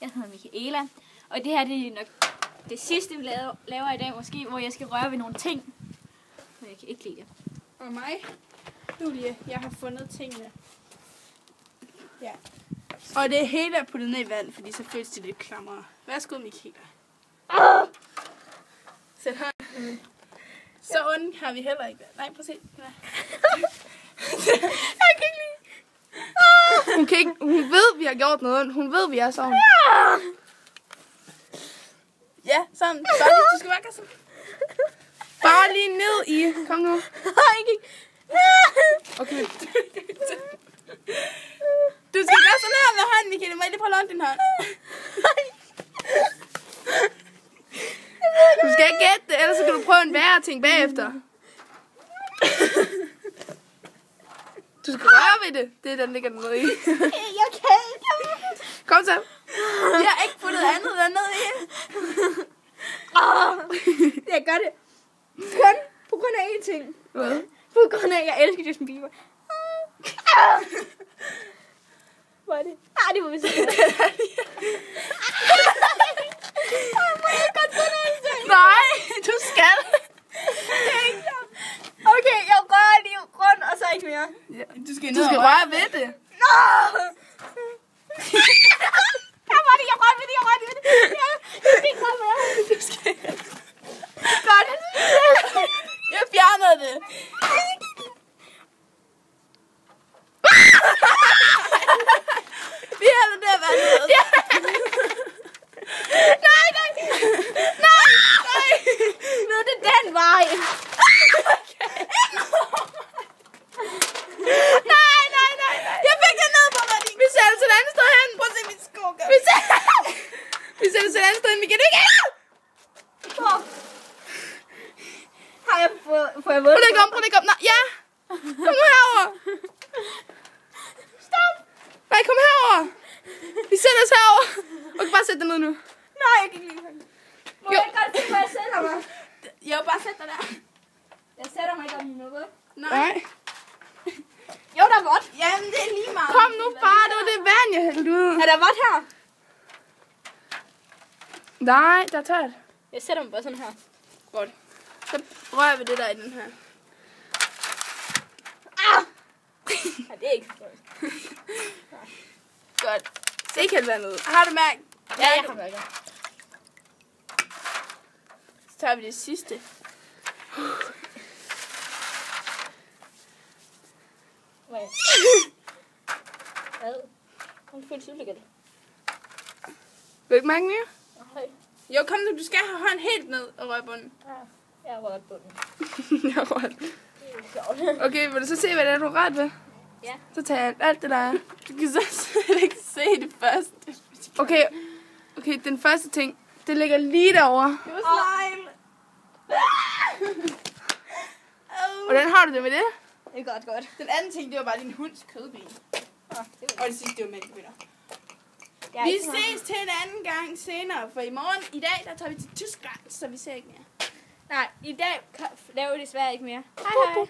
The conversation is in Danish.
Jeg hedder Michaela. Og det her det er nok det sidste, vi laver i dag måske, hvor jeg skal røre ved nogle ting. Men jeg kan ikke lide det. Og mig, Julie, jeg har fundet tingene. Ja. Og det hele er puttet ned i vand, fordi så føles det lidt klammere. Værsgo, Michaela. Sæt hånden. Så ondt har vi heller ikke. Nej, prøv at se. Jeg kan ikke lide. Hun ved, vi har gjort noget ondt. Hun ved, vi er sådan. Ja, sådan. Bare lige, du skal bare gøre sådan. Bare lige ned i. Kom nu. Okay. Du skal gøre sådan her med hånden, Michaela. Må jeg lige prøve at låne din hånd? Du skal ikke gætte det, ellers så kan du prøve en værre ting bagefter. Du skal røre ved det. Det er den ligger nede i. Jeg kan ikke. Kom så. Jeg har ikke puttet andet dernede i. Jeg gør det. Kun på grund af én ting. Hvad? På grund af, at jeg elsker Justin Bieber. Hvor er det? Nej, det må vi se. Nej, du skal. Okay, jeg rører lige rundt, og så ikke mere. Ja, du skal røre ved det. Nå! Jeg rørte ved det. Jeg skal ikke røre mere. Du skal. Godt. Jeg fjernede det. Vi hælder det af vandet. Ja. Nej. Nu er det den vej. Nej. Jeg fik det ned på mig. Vi sætter til et andet sted hen. Prøv at se mit sko. Vi sætter til et andet sted hen. Vi kan ikke. Har jeg fået jeg våd? Prøv at kom. Nej, ja. Kom nu herover. Stop. Nej, kom herover. Vi sætter os herover. Okay, bare sæt dig ned nu. Nej, jeg kan ikke lide det. Må jeg ikke godt se, hvor jeg sætter mig? Jeg vil bare sætte dig der. Jeg sætter mig ikke om noget. Nej. Jo, der er vådt. Jamen, det er lige meget. Kom nu bare. Det var det vand, jeg hældte ud. Er der vådt her? Nej, der er tørt. Jeg sætter mig bare sådan her. Godt. Så rører vi det der i den her. Ja, det er ikke så godt. Godt. Ikke hælde vandet ud. Har du mærket? Ja, jeg har mærket. Så tager vi det sidste. Hvad? Hun føles ulækkert. Vil du ikke mærke mere? Nej. Jo, kom nu. Du skal have hånden helt ned og røre bunden. Ja, jeg har rørt bunden. Jeg har rørt. Det er jo sjovt. Okay, vil du så se, hvad det er, du har rørt ved? Ja. Så tager jeg alt det der er. Du kan så slet ikke se det første. Okay, den første ting, det ligger lige derovre. Det var slime. Hvordan har du det med det? Det er godt. Den anden ting, det var bare din hunds kødben. Og det sidste, det var mælkebitter. Vi ses til en anden gang senere, for i morgen, i dag, der tager vi til Tyskland, så vi ser ikke mere. Nej, i dag laver vi desværre ikke mere. Hej.